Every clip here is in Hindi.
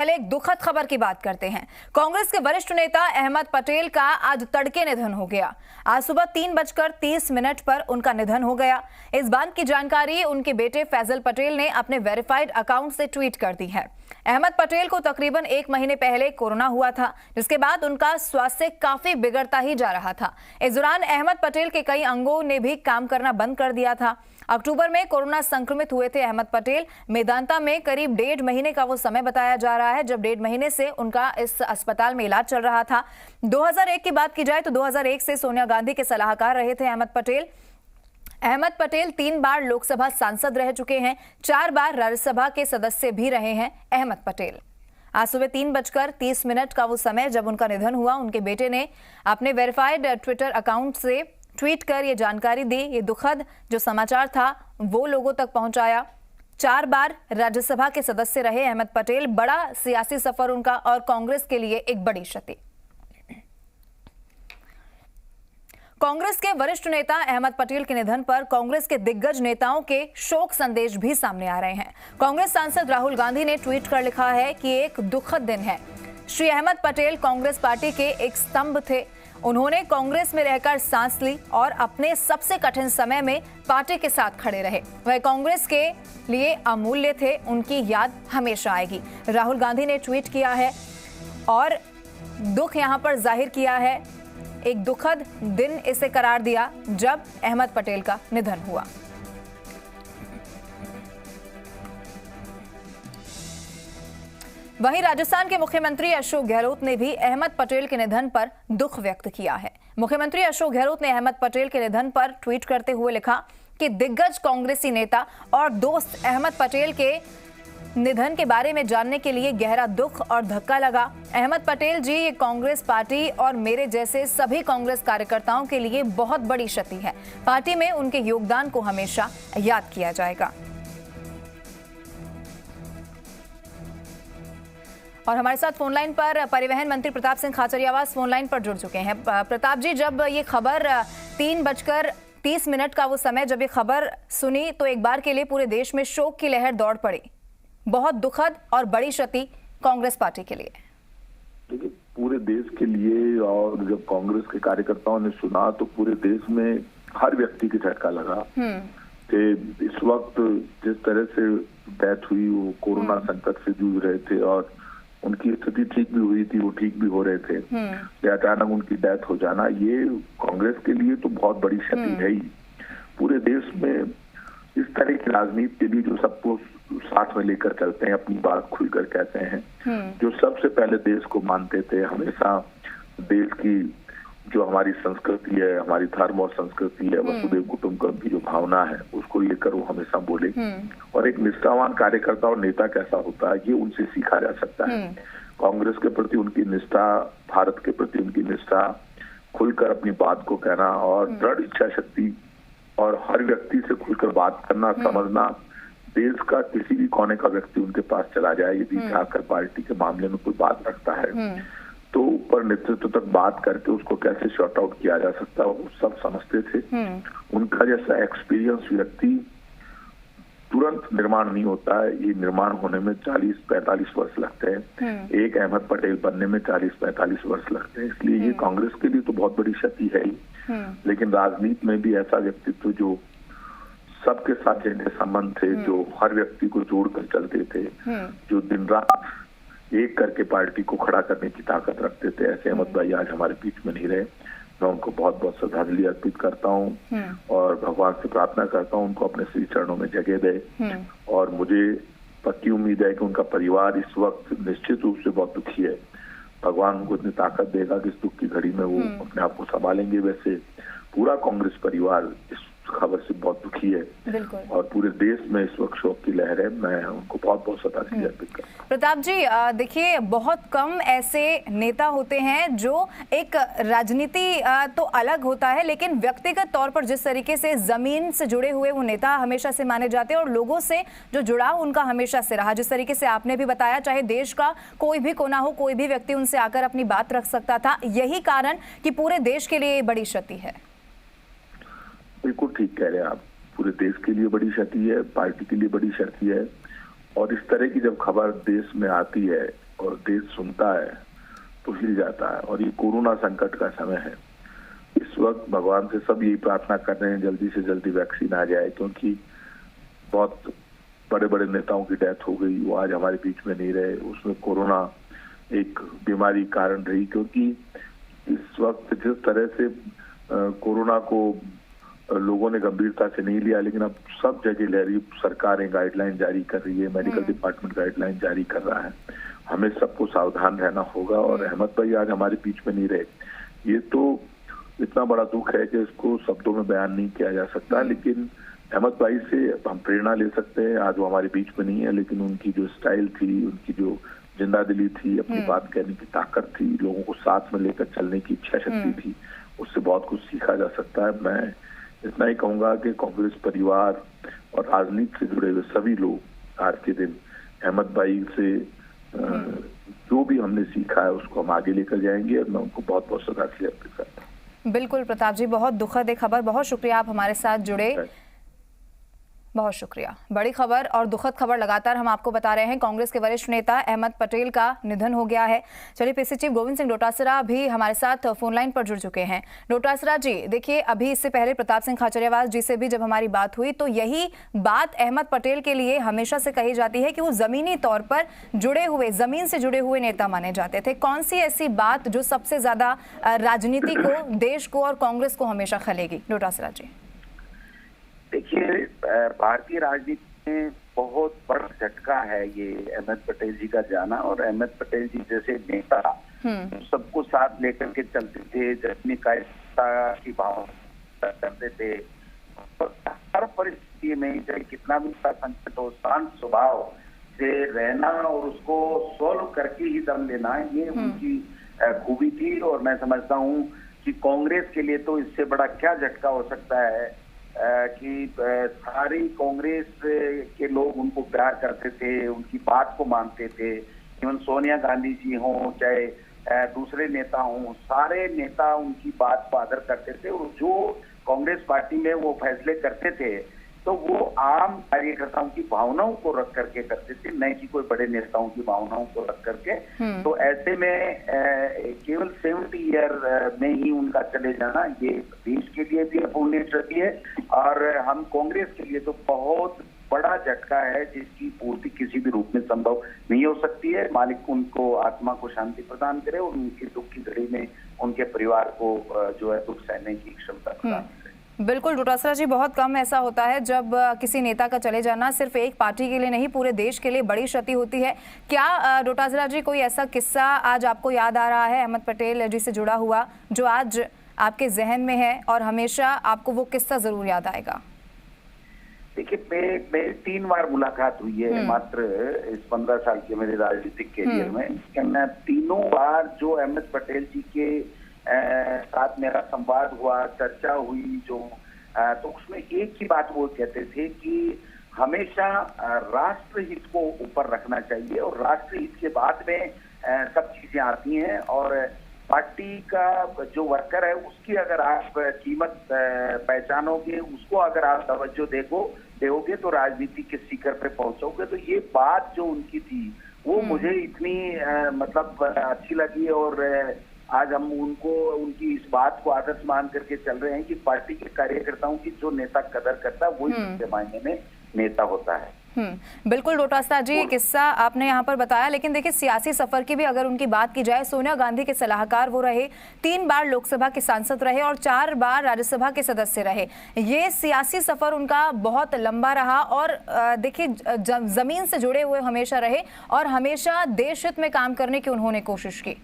पहले एक दुखद खबर की बात करते हैं। कांग्रेस के वरिष्ठ नेता अहमद पटेल का आज तड़के निधन हो गया। आज सुबह 3:30 पर उनका निधन हो गया। इस बात की जानकारी उनके बेटे फैजल पटेल ने अपने वेरीफाइड अकाउंट से ट्वीट कर दी है। अहमद पटेल को तकरीबन 1 महीने पहले कोरोना हुआ था, जिसके बाद उनका स्वास्थ्य काफी बिगड़ता ही जा रहा था। इस दौरान अहमद पटेल के कई अंगों ने भी काम करना बंद कर दिया था। अक्टूबर में कोरोना संक्रमित हुए थे अहमद पटेल। मेदांता में करीब 1.5 महीने का वो समय बताया जा रहा है जब 1.5 महीने से उनका इस अस्पताल में इलाज चल रहा था। 2001 की बात की जाए तो 2001 से सोनिया गांधी के सलाहकार रहे थे अहमद पटेल। अहमद पटेल 3 बार लोकसभा सांसद रह चुके हैं, 4 बार राज्यसभा के सदस्य भी रहे हैं अहमद पटेल। आज सुबह 3:30 का वो समय जब उनका निधन हुआ। उनके बेटे ने अपने वेरीफाइड ट्विटर अकाउंट से ट्वीट कर ये जानकारी दी। ये दुखद जो समाचार था वो लोगों तक पहुंचाया। 4 बार राज्यसभा के सदस्य रहे अहमद पटेल। बड़ा सियासी सफर उनका और कांग्रेस के लिए एक बड़ी क्षति। कांग्रेस के वरिष्ठ नेता अहमद पटेल के निधन पर कांग्रेस के दिग्गज नेताओं के शोक संदेश भी सामने आ रहे हैं। कांग्रेस सांसद राहुल गांधी ने ट्वीट कर लिखा है कि एक दुखद दिन है। श्री अहमद पटेल कांग्रेस पार्टी के एक स्तंभ थे। उन्होंने कांग्रेस में रहकर सांस ली और अपने सबसे कठिन समय में पार्टी के साथ खड़े रहे। वह कांग्रेस के लिए अमूल्य थे। उनकी याद हमेशा आएगी। राहुल गांधी ने ट्वीट किया है और दुख यहां पर जाहिर किया है। एक दुखद दिन इसे करार दिया जब अहमद पटेल का निधन हुआ। वहीं राजस्थान के मुख्यमंत्री अशोक गहलोत ने भी अहमद पटेल के निधन पर दुख व्यक्त किया है। मुख्यमंत्री अशोक गहलोत ने अहमद पटेल के निधन पर ट्वीट करते हुए लिखा कि दिग्गज कांग्रेसी नेता और दोस्त अहमद पटेल के निधन के बारे में जानने के लिए गहरा दुख और धक्का लगा। अहमद पटेल जी ये कांग्रेस पार्टी और मेरे जैसे सभी कांग्रेस कार्यकर्ताओं के लिए बहुत बड़ी क्षति है। पार्टी में उनके योगदान को हमेशा याद किया जाएगा। और हमारे साथ फोनलाइन पर परिवहन मंत्री प्रताप सिंह खाचरियावास फोनलाइन पर जुड़ चुके हैं। प्रताप जी, जब ये खबर 3:30 का वो समय जब ये खबर सुनी तो एक बार के लिए पूरे देश में शोक की लहर दौड़ पड़ी। बहुत दुखद और बड़ी क्षति कांग्रेस पार्टी के लिए। देखिए, पूरे देश के लिए और जब कांग्रेस के कार्यकर्ताओं ने सुना तो पूरे देश में हर व्यक्ति की झटका लगा कि इस वक्त जिस तरह से डेथ हुई वो कोरोना संकट से जूझ रहे थे और उनकी स्थिति ठीक भी हुई थी, वो ठीक भी हो रहे थे। अचानक उनकी डेथ हो जाना ये कांग्रेस के लिए तो बहुत बड़ी क्षति है ही। पूरे देश में इस तरह की राजनीति के लिए जो सबको साथ में लेकर चलते हैं, अपनी बात खुलकर कहते हैं, जो सबसे पहले देश को मानते थे, हमेशा देश की जो हमारी संस्कृति है, हमारी धर्म और संस्कृति है, वसुधैव कुटुंबकम की जो भावना है उसको लेकर वो हमेशा बोले। और एक निष्ठावान कार्यकर्ता और नेता कैसा होता है ये उनसे सीखा जा सकता है। कांग्रेस के प्रति उनकी निष्ठा, भारत के प्रति उनकी निष्ठा, खुलकर अपनी बात को कहना और दृढ़ इच्छा शक्ति और हर व्यक्ति से खुलकर बात करना, समझना। देश का किसी भी कोने का व्यक्ति उनके पास चला जाए, यदि जाकर पार्टी के मामले में कोई बात रखता है तो ऊपर नेतृत्व तक बात करके उसको कैसे शॉर्ट आउट किया जा सकता है वो सब समझते थे। उनका जैसा एक्सपीरियंस व्यक्ति तुरंत निर्माण नहीं होता है। ये निर्माण होने में 40-45 वर्ष लगते हैं। एक अहमद पटेल बनने में 40-45 वर्ष लगते हैं। इसलिए ये कांग्रेस के लिए तो बहुत बड़ी क्षति है ही, लेकिन राजनीति में भी ऐसा व्यक्तित्व जो सबके साथ जिनके संबंध थे, जो हर व्यक्ति को जोड़कर चलते थे, जो दिन रात एक करके पार्टी को खड़ा करने की ताकत रखते थे, ऐसे अहमद भाई आज हमारे बीच में नहीं रहे। मैं उनको बहुत बहुत श्रद्धांजलि अर्पित करता हूँ और भगवान से प्रार्थना करता हूँ उनको अपने श्री चरणों में जगह दे। और मुझे पक्की उम्मीद है कि उनका परिवार इस वक्त निश्चित रूप से बहुत दुखी है। भगवान उनको इतनी ताकत देगा कि इस दुख की घड़ी में वो अपने आप को संभालेंगे। वैसे पूरा कांग्रेस परिवार इस खबर से बहुत दुखी है और पूरे देश में इस वक्त शोक की लहर है। मैं उनको बहुत बहुत श्रद्धांजलि अर्पित करता हूं। प्रताप जी, देखिए बहुत कम ऐसे नेता होते हैं जो एक राजनीति तो अलग होता है, लेकिन व्यक्तिगत तौर पर जिस तरीके से जमीन से जुड़े हुए वो नेता हमेशा से माने जाते हैं और लोगों से जो जुड़ाव उनका हमेशा से रहा, जिस तरीके से आपने भी बताया, चाहे देश का कोई भी कोना हो, कोई भी व्यक्ति उनसे आकर अपनी बात रख सकता था। यही कारण कि पूरे देश के लिए बड़ी क्षति है। बिल्कुल ठीक कह रहे हैं आप। पूरे देश के लिए बड़ी क्षति है, पार्टी के लिए बड़ी क्षति है। और इस तरह की जब खबर देश में आती है और देश सुनता है तो हिल जाता है। और ये कोरोना संकट का समय है। इस वक्त भगवान से सब यही प्रार्थना कर रहे हैं जल्दी से जल्दी वैक्सीन आ जाए, क्योंकि बहुत बड़े बड़े नेताओं की डेथ हो गई, वो आज हमारे बीच में नहीं रहे। उसमें कोरोना एक बीमारी कारण रही, क्योंकि इस वक्त जिस तरह से कोरोना को लोगों ने गंभीरता से नहीं लिया, लेकिन अब सब जगह लहरी सरकारें गाइडलाइन जारी कर रही है, मेडिकल डिपार्टमेंट गाइडलाइन जारी कर रहा है। हमें सबको सावधान रहना होगा। और अहमद भाई आज हमारे बीच में नहीं रहे, ये तो इतना बड़ा दुख है कि इसको शब्दों में बयान नहीं किया जा सकता। लेकिन अहमद भाई से हम प्रेरणा ले सकते हैं। आज वो हमारे बीच में नहीं है, लेकिन उनकी जो स्टाइल थी, उनकी जो जिंदा दिली थी, अपनी बात कहने की ताकत थी, लोगों को साथ में लेकर चलने की इच्छा शक्ति थी, उससे बहुत कुछ सीखा जा सकता है। मैं इतना ही कहूंगा कि कांग्रेस परिवार और राजनीति से जुड़े हुए सभी लोग आज के दिन अहमद भाई से जो भी हमने सीखा है उसको हम आगे लेकर जाएंगे। और मैं उनको बहुत बहुत श्रद्धांजलि अर्पित करता हूँ। बिल्कुल प्रताप जी, बहुत दुखद खबर, बहुत शुक्रिया आप हमारे साथ जुड़े, बहुत शुक्रिया। बड़ी खबर और दुखद खबर लगातार हम आपको बता रहे हैं। कांग्रेस के वरिष्ठ नेता अहमद पटेल का निधन हो गया है। चलिए, पीसी चीफ गोविंद सिंह डोटासरा भी हमारे साथ फोन लाइन पर जुड़ चुके हैं। डोटासरा जी, देखिए, अभी इससे पहले प्रताप सिंह खाचरियावास जी से भी जब हमारी बात हुई तो यही बात अहमद पटेल के लिए हमेशा से कही जाती है कि वो जमीनी तौर पर जुड़े हुए, जमीन से जुड़े हुए नेता माने जाते थे। कौन सी ऐसी बात जो सबसे ज्यादा राजनीति को, देश को और कांग्रेस को हमेशा खलेगी? डोटासरा जी, देखिए, भारतीय राजनीति में बहुत बड़ा झटका है ये अहमद पटेल जी का जाना। और अहमद पटेल जी जैसे नेता सबको साथ लेकर के चलते थे, जमीनी कायरता की भावना करते थे, और हर परिस्थिति में चाहे कितना भी संकट हो, शांत स्वभाव से रहना और उसको सॉल्व करके ही दम लेना, ये उनकी खूबी थी। और मैं समझता हूँ कि कांग्रेस के लिए तो इससे बड़ा क्या झटका हो सकता है कि सारी कांग्रेस के लोग उनको प्यार करते थे, उनकी बात को मानते थे। इवन सोनिया गांधी जी हों, चाहे दूसरे नेता हों, सारे नेता उनकी बात को आदर करते थे। और जो कांग्रेस पार्टी में वो फैसले करते थे तो वो आम कार्यकर्ताओं की भावनाओं को रख करके करते थे, न कि कोई बड़े नेताओं की भावनाओं को रख करके। तो ऐसे में केवल 70 ईयर में ही उनका चले जाना ये देश के लिए भी अपूर्णीय क्षति है, और हम कांग्रेस के लिए तो बहुत बड़ा झटका है जिसकी पूर्ति किसी भी रूप में संभव नहीं हो सकती है। मालिक उनको आत्मा को शांति प्रदान करे और उनकी दुख की घड़ी में उनके परिवार को जो है दुख सहने की क्षमता प्रदान करे। बिल्कुल डोटासरा जी, बहुत कम ऐसा होता है जब किसी नेता का चले जाना सिर्फ एक पार्टी के लिए नहीं, पूरे देश के लिए बड़ी क्षति होती है। क्या डोटासरा जी कोई ऐसा किस्सा आज आपको याद आ रहा है अहमद पटेल जी से जुड़ा हुआ जो आज आपके जहन में है और हमेशा आपको वो किस्सा जरूर याद आएगा? देखिए, मेरी 3 बार मुलाकात हुई है मात्र इस 15 साल के मेरे राजनीतिक कैरियर में। मैं तीनों बार जो अहमद पटेल जी के साथ मेरा संवाद हुआ, चर्चा हुई जो, तो उसमें एक ही बात वो कहते थे कि हमेशा राष्ट्र हित को ऊपर रखना चाहिए और राष्ट्र हित के बाद में सब चीजें आती हैं। और पार्टी का जो वर्कर है उसकी अगर आप कीमत पहचानोगे, उसको अगर आप तवज्जो दोगे तो राजनीति के शिखर पे पहुंचोगे। तो ये बात जो उनकी थी वो मुझे इतनी मतलब अच्छी लगी। और आज हम उनकी इस बात को आदर्श मान करके चल रहे हैं कि पार्टी के कार्यकर्ताओं की जो नेता कदर करता है वही सच्चे मायने में नेता होता है। बिल्कुल डोटासरा जी, किस्सा आपने यहाँ पर बताया, लेकिन देखिए सियासी सफर की भी अगर उनकी बात की जाए, सोनिया गांधी के सलाहकार वो रहे, 3 बार लोकसभा के सांसद रहे और 4 बार राज्यसभा के सदस्य रहे। ये सियासी सफर उनका बहुत लंबा रहा और देखिए जमीन से जुड़े हुए हमेशा रहे और हमेशा देश हित में काम करने की उन्होंने कोशिश की।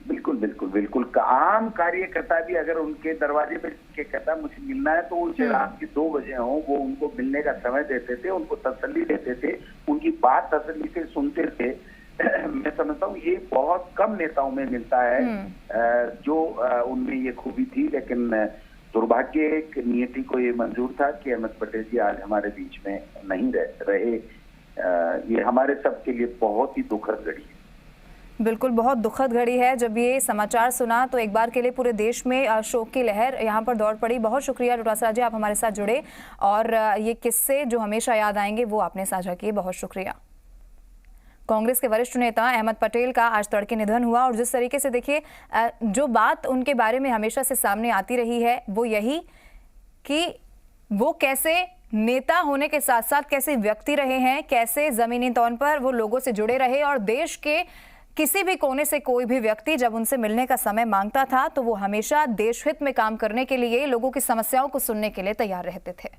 बिल्कुल बिल्कुल बिल्कुल। आम कार्यकर्ता भी अगर उनके दरवाजे पे के कहता मुझे मिलना है तो वो चाहे रात के 2 बजे हो, वो उनको मिलने का समय देते थे, उनको तसल्ली देते थे, उनकी बात तसल्ली से सुनते थे। मैं समझता हूँ ये बहुत कम नेताओं में मिलता है जो उनमें ये खूबी थी। लेकिन दुर्भाग्य की नियति को ये मंजूर था कि अहमद पटेल जी आज हमारे बीच में नहीं रहे। ये हमारे सबके लिए बहुत ही दुखद घड़ी है। बिल्कुल, बहुत दुखद घड़ी है। जब ये समाचार सुना तो एक बार के लिए पूरे देश में शोक की लहर यहाँ पर दौड़ पड़ी। बहुत शुक्रिया डोटासरा जी, आप हमारे साथ जुड़े और ये किस्से जो हमेशा याद आएंगे वो आपने साझा किए। बहुत शुक्रिया। कांग्रेस के वरिष्ठ नेता अहमद पटेल का आज तड़के निधन हुआ और जिस तरीके से देखिए जो बात उनके बारे में हमेशा से सामने आती रही है वो यही कि वो कैसे नेता होने के साथ साथ कैसे व्यक्ति रहे हैं, कैसे जमीनी तौर पर वो लोगों से जुड़े रहे और देश के किसी भी कोने से कोई भी व्यक्ति जब उनसे मिलने का समय मांगता था तो वो हमेशा देश हित में काम करने के लिए, लोगों की समस्याओं को सुनने के लिए तैयार रहते थे।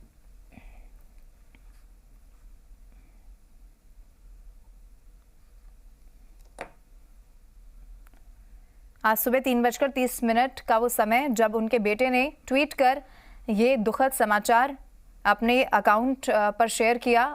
आज सुबह 3:30 का वो समय जब उनके बेटे ने ट्वीट कर ये दुखद समाचार अपने अकाउंट पर शेयर किया